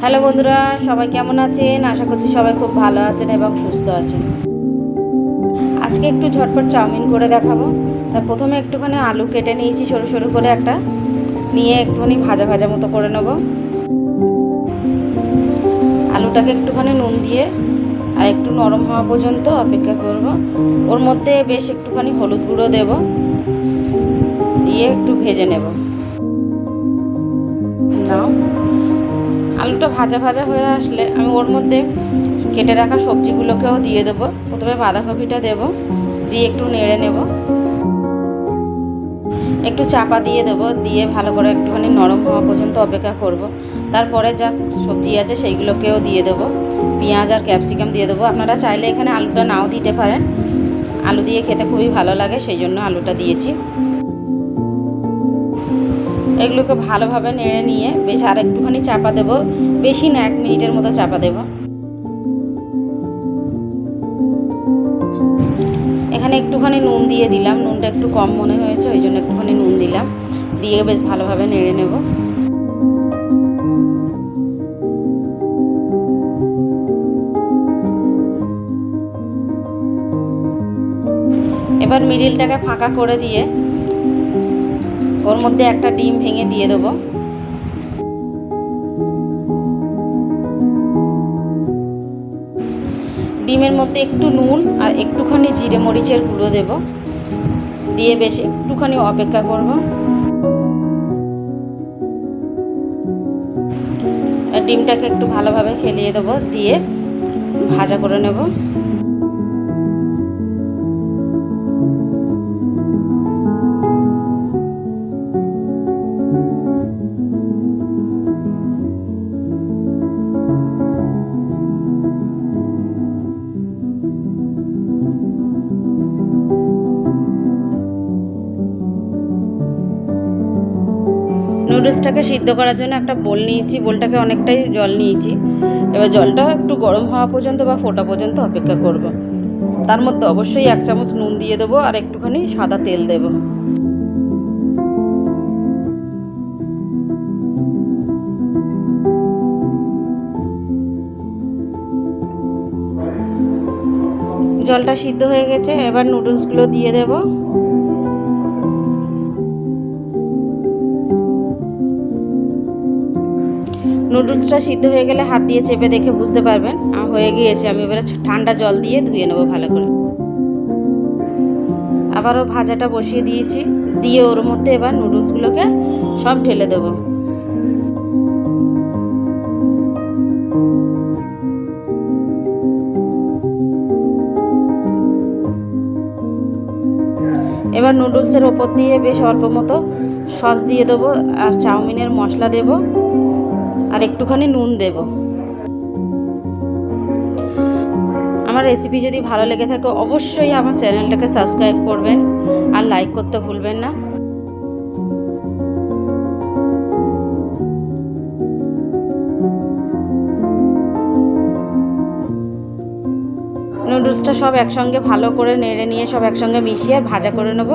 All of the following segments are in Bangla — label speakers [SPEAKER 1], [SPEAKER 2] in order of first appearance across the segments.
[SPEAKER 1] হ্যালো বন্ধুরা, সবাই কেমন আছেন? আশা করছি সবাই খুব ভালো আছেন এবং সুস্থ আছেন। আজকে একটু ঝটপট চাউমিন করে দেখাবো। তা প্রথমে একটুখানি আলু কেটে নিয়েছি সরু সরু করে একটা, নিয়ে একটুখানি ভাজা ভাজা মতো করে নেব। আলুটাকে একটুখানি নুন দিয়ে আর একটু নরম হওয়া পর্যন্ত অপেক্ষা করব। ওর মধ্যে বেশ একটুখানি হলুদ গুঁড়ো দেব, দিয়ে একটু ভেজে নেব। নাও, আলুটা ভাজা ভাজা হয়ে আসলে আমি ওর মধ্যে কেটে রাখা সবজিগুলোকেও দিয়ে দেবো। প্রথমে বাঁধাকপিটা দেব, দিয়ে একটু নেড়ে নেব, একটু চাপা দিয়ে দেবো, দিয়ে ভালো করে একটুখানি নরম হওয়া পর্যন্ত অপেক্ষা করব। তারপরে যা সবজি আছে সেইগুলোকেও দিয়ে দেবো, পেঁয়াজ আর ক্যাপসিকাম দিয়ে দেবো। আপনারা চাইলে এখানে আলুটা নাও দিতে পারেন, আলু দিয়ে খেতে খুবই ভালো লাগে, সেই জন্য আলুটা দিয়েছি। এগুলোকে ভালোভাবে নেড়ে নিয়ে বেশ আর একটুখানি চাপা দেবো, বেশি না, 1 মিনিটের মতো চাপা দেবো। এখানে একটুখানি নুন দিয়ে দিলাম, নুনটা একটু কম মনে হয়েছে, ওই জন্য একটুখানি নুন দিলাম, দিয়ে বেশ ভালোভাবে নেড়ে নেব। এবার মিডিলটাকে ফাঁকা করে দিয়ে ওর মধ্যে একটা ডিম ভেঙে দিয়ে দেবো। ডিমের মধ্যে একটু নুন আর একটুখানি জিরে মরিচের গুঁড়ো দেব, দিয়ে বেশ একটুখানি অপেক্ষা করব। ডিমটাকে একটু ভালোভাবে খেলিয়ে দেবো, দিয়ে ভাজা করে নেব। নুডলসটাকে সিদ্ধ করার জন্য একটা বোল নিয়েছি, বোলটাকে অনেকটাই জল নিয়েছি। এবার জলটা একটু গরম হওয়া পর্যন্ত বা ফোটা পর্যন্ত অপেক্ষা করব। তার মধ্যে অবশ্যই 1 চামচ নুন দিয়ে দেবো আর একটুখানি সাদা তেল দেব। জলটা সিদ্ধ হয়ে গেছে, এবার নুডলসগুলো দিয়ে দেব। নুডলসটা সিদ্ধ হয়ে গেলে হাত দিয়ে চেপে দেখে বুঝতে পারবেন হয়ে গিয়েছে। আমি এবারে ঠান্ডা জল দিয়ে ধুয়ে নেবো ভালো করে। আবারও ভাজাটা বসিয়ে দিয়েছি, দিয়ে ওর মধ্যে এবার নুডলসগুলোকে সব ঢেলে দেবো। এবার নুডলসের ওপর দিয়ে বেশ অল্প মতো সস দিয়ে দেবো, আর চাউমিনের মশলা দেব, আর একটুখানি নুন দেব। আমার রেসিপি যদি ভালো লেগে থাকে অবশ্যই আমার চ্যানেলটাকে সাবস্ক্রাইব করবেন আর লাইক করতে ভুলবেন না। নুডলসটা সব একসঙ্গে ভালো করে নেড়ে নিয়ে সব একসঙ্গে মিশিয়ে ভাজা করে নেব,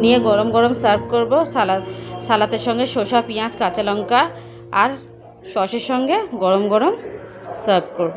[SPEAKER 1] নিয়ে গরম গরম সার্ভ করব। সালাদের সঙ্গে শসা, পেঁয়াজ, কাঁচা লঙ্কা আর সসের সঙ্গে গরম গরম সার্ভ করব।